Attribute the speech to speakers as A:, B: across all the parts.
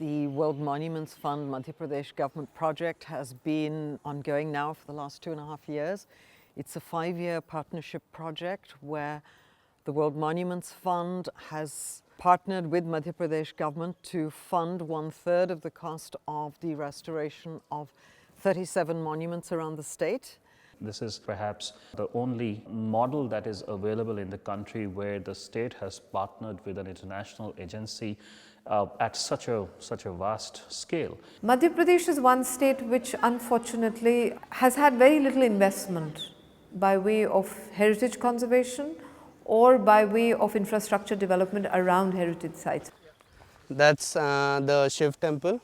A: The World Monuments Fund Madhya Pradesh government project has been ongoing now for the last 2.5 years. It's a 5-year partnership project where the World Monuments Fund has partnered with Madhya Pradesh government to fund 1/3 of the cost of the restoration of 37 monuments around the state.
B: This is perhaps the only model that is available in the country where the state has partnered with an international agency at such a vast scale.
C: Madhya Pradesh is one state which unfortunately has had very little investment by way of heritage conservation or by way of infrastructure development around heritage sites.
D: That's the Shiv temple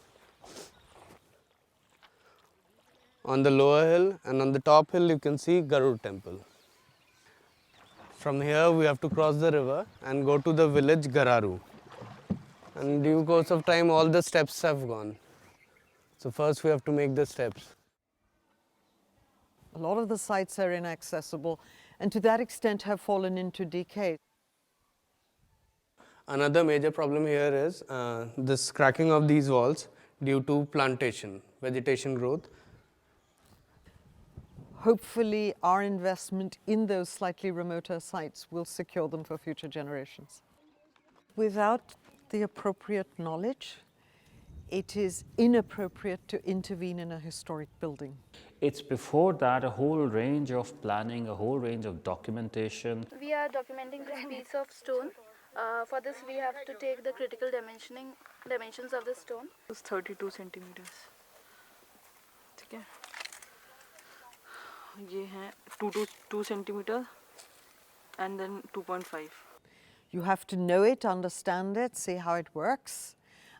D: on the lower hill, and on the top hill you can see Garud temple. From here we have to cross the river and go to the village Gararu. And due course of time all the steps have gone. So first we have to make the steps.
A: A lot of the sites are inaccessible and to that extent have fallen into decay.
D: Another major problem here is this cracking of these walls due to plantation, vegetation growth.
A: Hopefully our investment in those slightly remoter sites will secure them for future generations. Without the appropriate knowledge, it is inappropriate to intervene in a historic building.
B: It's before that a whole range of planning, a whole range of documentation.
E: We are documenting this piece of stone. For this we have to take the critical dimensions of the stone.
F: It's 32 centimeters. ठीक है ये है 2 centimeter and then 2.5.
A: You have to know it, understand it, see how it works,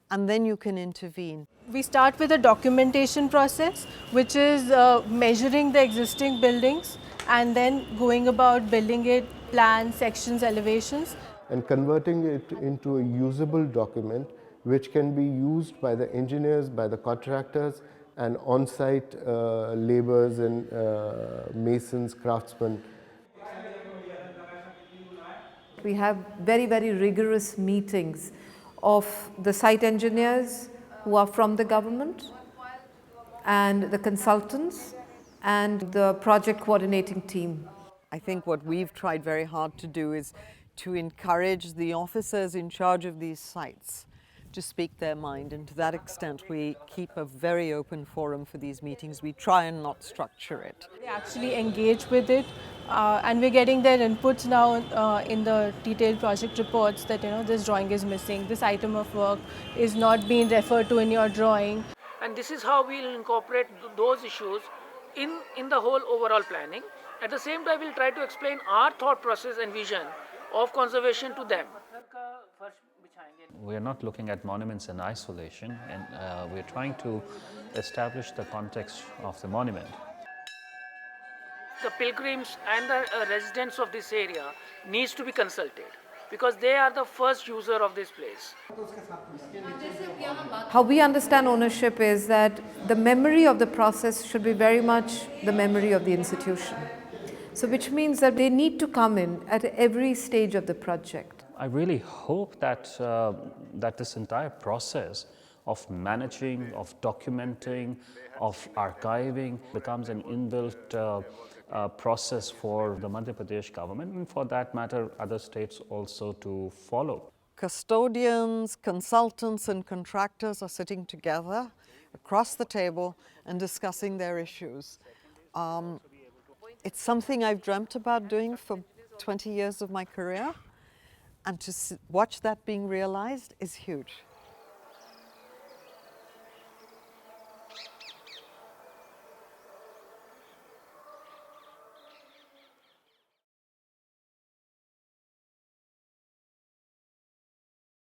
A: and then you can intervene.
G: We start with a documentation process, which is measuring the existing buildings and then going about building it, plans, sections, elevations.
H: And converting it into a usable document which can be used by the engineers, by the contractors and on-site laborers and masons, craftsmen.
C: We have very, very rigorous meetings of the site engineers who are from the government and the consultants and the project coordinating team.
A: I think what we've tried very hard to do is to encourage the officers in charge of these sites to speak their mind, and to that extent we keep a very open forum for these meetings. We try and not structure it.
G: They actually engage with it and we're getting their inputs now in the detailed project reports that this drawing is missing, this item of work is not being referred to in your drawing.
I: And this is how we'll incorporate those issues in the whole overall planning. At the same time, we'll try to explain our thought process and vision of conservation to them.
B: We are not looking at monuments in isolation, and we are trying to establish the context of the monument.
I: The pilgrims and the residents of this area needs to be consulted because they are the first user of this place.
C: How we understand ownership is that the memory of the process should be very much the memory of the institution. So which means that they need to come in at every stage of the project.
B: I really hope that, that this entire process of managing, of documenting, of archiving becomes an inbuilt process for the Madhya Pradesh government, and for that matter other states also to follow.
A: Custodians, consultants and contractors are sitting together across the table and discussing their issues. It's something I've dreamt about doing for 20 years of my career, and to watch that being realized is huge.